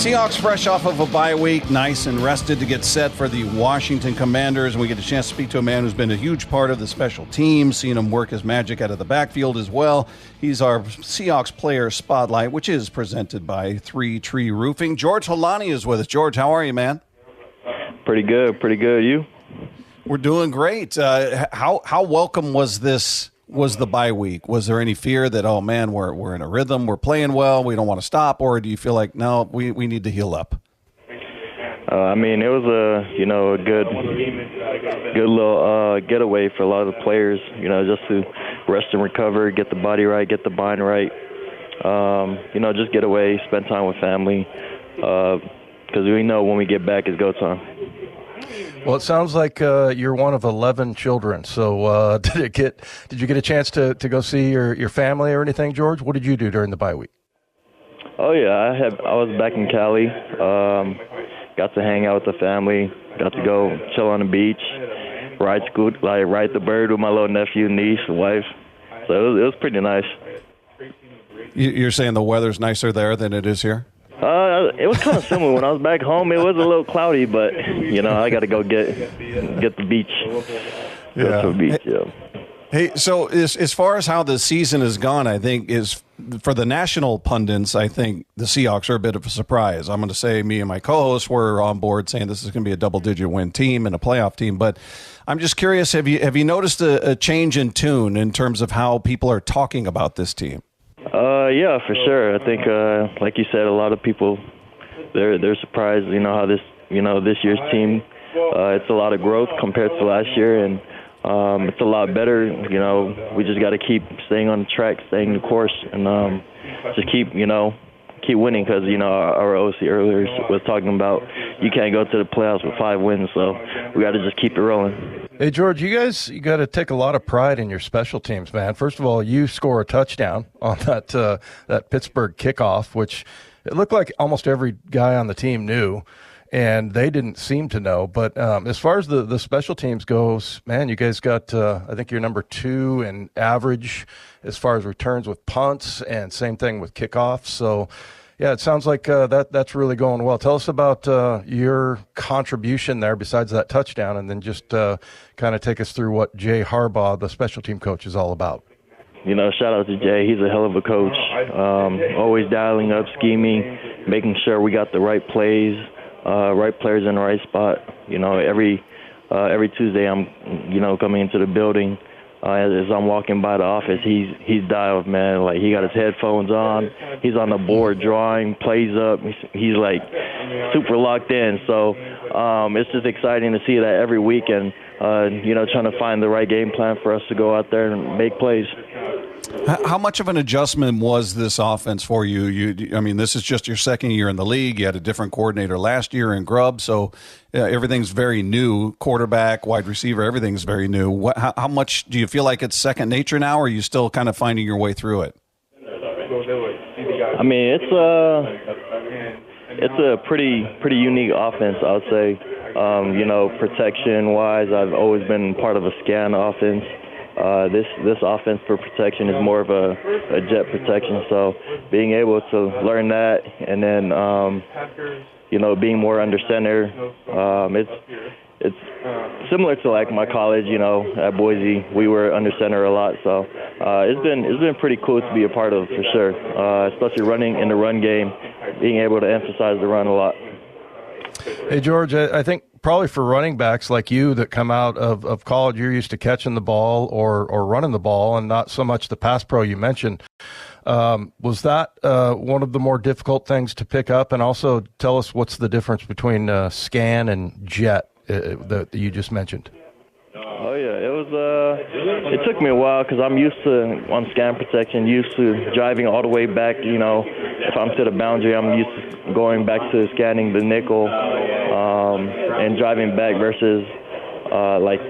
Seahawks fresh off of a bye week, nice and rested to get set for the Washington Commanders. And we get a chance to speak to a man who's been a huge part of the special team, seeing him work his magic out of the backfield as well. He's our Seahawks Player Spotlight, which is presented by 3 Tree Roofing. George Holani is with us. George, how are you, man? Pretty good. You? We're doing great. How welcome was the bye week? Was there any fear that, oh man, we're in a rhythm, we're playing well, we don't want to stop, or do you feel like no, we need to heal up? It was a good little getaway for a lot of the players. Just to rest and recover, get the body right, get the mind right. Just get away, spend time with family, because we know when we get back, it's go time. Well, it sounds like you're one of 11 children. So did you get a chance to go see your family or anything, George? What did you do during the bye week? Oh yeah, I was back in Cali. Got to hang out with the family. Got to go chill on the beach, ride the bird with my little nephew, niece, wife. So it was pretty nice. You're saying the weather's nicer there than it is here? It was kind of similar. When I was back home, it was a little cloudy, but I got to go get the beach. Yeah. Go to the beach. Yeah. Hey, so as far as how the season has gone, I think is for the national pundits, I think the Seahawks are a bit of a surprise. I'm going to say me and my co-hosts were on board saying this is going to be a double-digit win team and a playoff team. But I'm just curious, have you noticed a change in tune in terms of how people are talking about this team? Yeah, for sure. I think, like you said, a lot of people they're surprised. How this year's team. It's a lot of growth compared to last year, and it's a lot better. We just got to keep staying on the track, staying the course, and just keep winning. Because our OC earlier was talking about you can't go to the playoffs with 5 wins, so we got to just keep it rolling. Hey, George, you got to take a lot of pride in your special teams, man. First of all, you score a touchdown on that Pittsburgh kickoff, which it looked like almost every guy on the team knew, and they didn't seem to know. But as far as the special teams goes, man, you guys got, I think you're number 2 in average as far as returns with punts, and same thing with kickoffs. So, yeah, it sounds like that's really going well. Tell us about your contribution there besides that touchdown, and then just kind of take us through what Jay Harbaugh, the special team coach, is all about. Shout out to Jay. He's a hell of a coach. Always dialing up, scheming, making sure we got the right plays, right players in the right spot. Every Tuesday I'm, coming into the building. As I'm walking by the office, he's dialed, man. Like, he got his headphones on. He's on the board drawing plays up. He's like super locked in. So it's just exciting to see that every week, and trying to find the right game plan for us to go out there and make plays. How much of an adjustment was this offense for you? This is just your second year in the league. You had a different coordinator last year in Grubb, so everything's very new. Quarterback, wide receiver, everything's very new. How much do you feel like it's second nature now, or are you still kind of finding your way through it? It's a pretty unique offense, I would say. Protection-wise, I've always been part of a scan offense. This offense for protection is more of a jet protection. So being able to learn that, and then being more under center, it's similar to like my college. At Boise, we were under center a lot. So it's been pretty cool to be a part of, for sure. Especially running in the run game, being able to emphasize the run a lot. Hey, George, I think probably for running backs like you that come out of college, you're used to catching the ball or running the ball, and not so much the pass pro you mentioned. Was that one of the more difficult things to pick up? And also tell us what's the difference between scan and jet that you just mentioned. Oh, yeah. It took me a while because I'm used to, on scan protection, used to driving all the way back. If I'm to the boundary, I'm used to going back to scanning the nickel and driving back versus like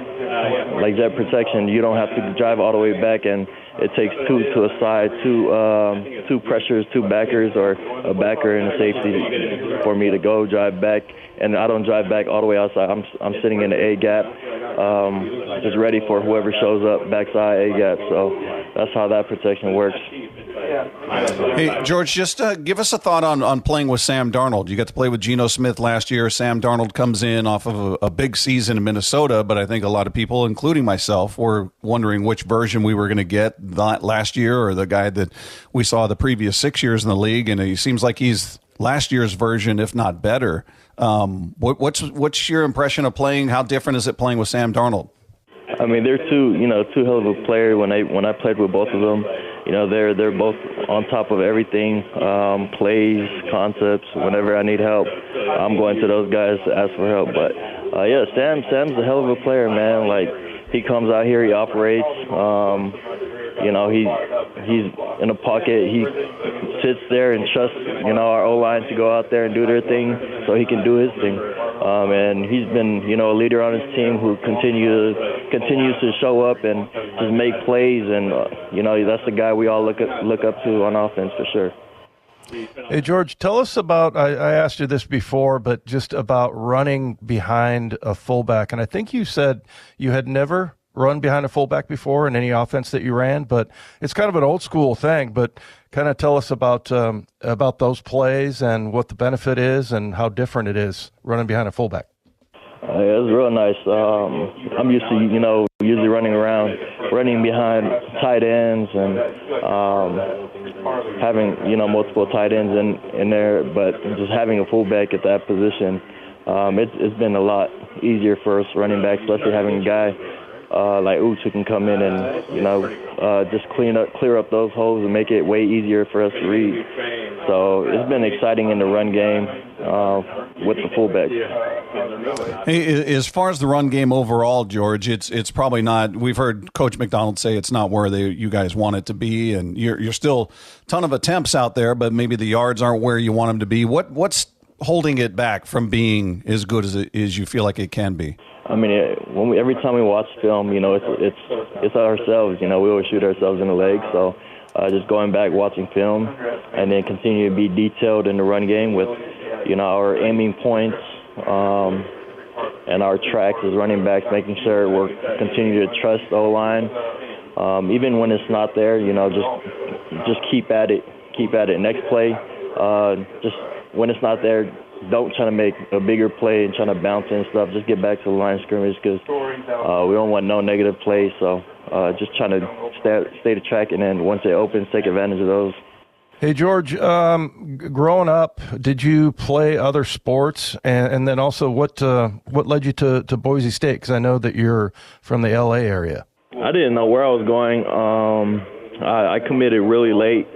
jet protection. You don't have to drive all the way back, and it takes 2 to a side, 2 pressures, 2 backers, or a backer and a safety for me to go drive back. And I don't drive back all the way outside. I'm sitting in the A gap, just ready for whoever shows up backside A gap. So that's how that protection works. Hey, George, just give us a thought on playing with Sam Darnold. You got to play with Geno Smith last year. Sam Darnold comes in off of a big season in Minnesota, but I think a lot of people, including myself, were wondering which version we were going to get last year or the guy that we saw the previous 6 years in the league, and he seems like he's last year's version, if not better. What's your impression of playing? How different is it playing with Sam Darnold? I mean, they're two hell of a player. When I played with both of them, they're both on top of everything, plays, concepts. Whenever I need help, I'm going to those guys to ask for help. But yeah, Sam's a hell of a player, man. Like, he comes out here, he operates. He's in a pocket. He sits there and trusts, our O-line to go out there and do their thing so he can do his thing. And he's been, a leader on his team who continues to show up and just make plays. And, that's the guy we all look up to on offense for sure. Hey, George, tell us about, I asked you this before, but just about running behind a fullback. And I think you said you had never run behind a fullback before in any offense that you ran, but it's kind of an old school thing. But kind of tell us about those plays and what the benefit is and how different it is running behind a fullback. Yeah, it was real nice. I'm used to, usually running behind tight ends and having, multiple tight ends in there, but just having a fullback at that position, it's been a lot easier for us running backs, especially having a guy like Ooch who can come in and, just clear up those holes and make it way easier for us to read. So it's been exciting in the run game with the fullback. Hey, as far as the run game overall, George, it's probably not. We've heard Coach McDonald say it's not where you guys want it to be, and you're still a ton of attempts out there, but maybe the yards aren't where you want them to be. What's holding it back from being as good as you feel like it can be? I mean, every time we watch film, it's ourselves. We always shoot ourselves in the leg. So just going back, watching film, and then continue to be detailed in the run game with, our aiming points and our tracks as running backs, making sure we're continuing to trust the O-line. Even when it's not there, just keep at it. Keep at it. Next play, just when it's not there, don't try to make a bigger play and trying to bounce and stuff. Just get back to the line of scrimmage because we don't want no negative plays. So just trying to stay the track, and then once it opens, take advantage of those. Hey, George, growing up, did you play other sports? And then also, what led you to Boise State? Because I know that you're from the L.A. area. I didn't know where I was going. I committed really late,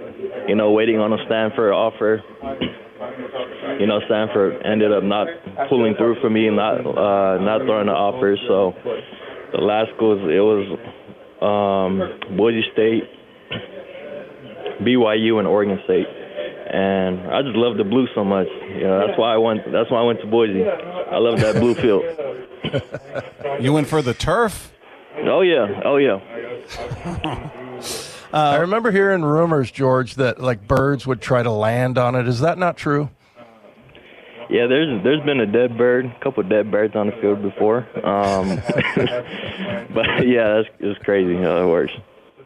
waiting on a Stanford offer. Stanford ended up not pulling through for me and not throwing the offers. So the last schools, it was Boise State, BYU, and Oregon State. And I just love the blue so much. That's why I went to Boise. I love that blue field. You went for the turf? Oh yeah. I remember hearing rumors, George, that like birds would try to land on it. Is that not true? Yeah, there's been a couple of dead birds on the field before. But yeah, it's crazy how it works.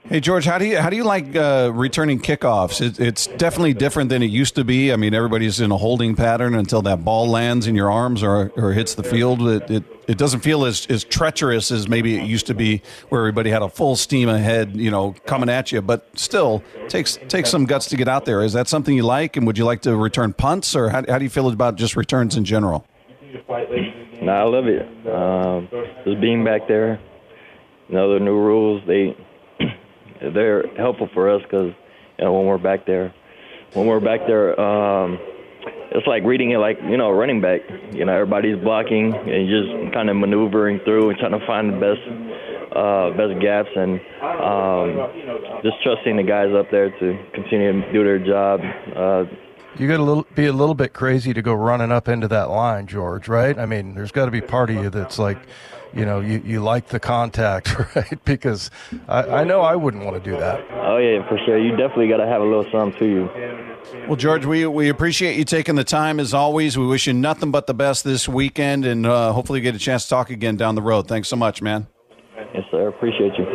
Hey, George, how do you like returning kickoffs? It's definitely different than it used to be. I mean, everybody's in a holding pattern until that ball lands in your arms or hits the field. It doesn't feel as treacherous as maybe it used to be, where everybody had a full steam ahead, coming at you. But still, takes some guts to get out there. Is that something you like? And would you like to return punts, or how do you feel about just returns in general? No, I love it. Just being back there, the new rules, they're helpful for us because when we're back there, it's like reading it like a running back. Everybody's blocking and you're just kind of maneuvering through and trying to find the best gaps and just trusting the guys up there to continue to do their job. You got to be a little bit crazy to go running up into that line, George, right? I mean, there's got to be part of you that's like, you like the contact, right? Because I know I wouldn't want to do that. Oh, yeah, for sure. You definitely got to have a little something to you. Well, George, we appreciate you taking the time as always. We wish you nothing but the best this weekend, and hopefully you get a chance to talk again down the road. Thanks so much, man. Yes, sir. Appreciate you.